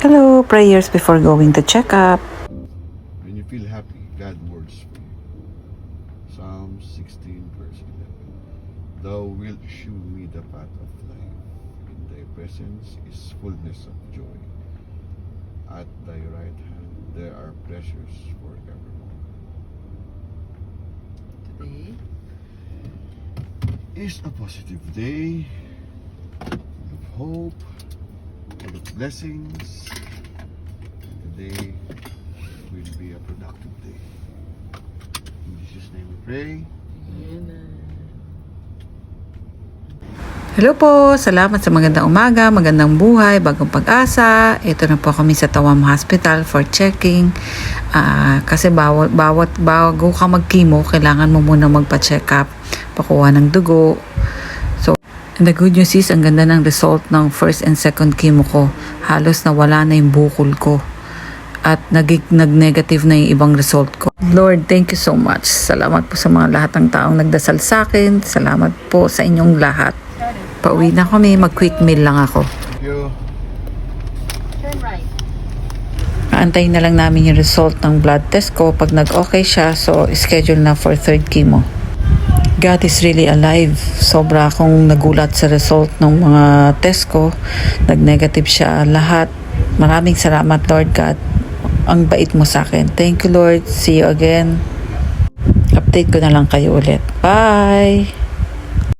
Hello, prayers before going to check up. When you feel happy, God works for you. Psalm 16 verse 11. Thou wilt shew me the path of life. In thy presence is fullness of joy. At thy right hand there are pleasures forevermore. Today Is a positive day, full of hope, full of blessings. Today will be a productive day. In Jesus' name we pray. Hello po, salamat sa magandang umaga, magandang buhay, bagong pag-asa. Ito na po kami sa Tawam Hospital for checking. Kasi bago ka mag-chemo, kailangan mo muna magpa-check up, pakuha ng dugo. So, and the good news is, ang ganda ng result ng first and second chemo ko. Halos nawala na yung bukol ko. At nag-negative na yung ibang result ko. Lord, thank you so much. Salamat po sa mga lahat ng taong nagdasal sa akin. Salamat po sa inyong lahat. Pauwi na kami, mag-quick meal lang ako. Thank you. turn right. Aantayin na lang namin yung result ng blood test ko. Pag nag-okay siya, so schedule na for third chemo. God is really alive. Sobra akong nagulat sa result ng mga test ko. Nag-negative siya lahat. Maraming salamat, Lord God. Ang bait mo sa akin. Thank you, Lord. See you again. Update ko na lang kayo ulit. Bye!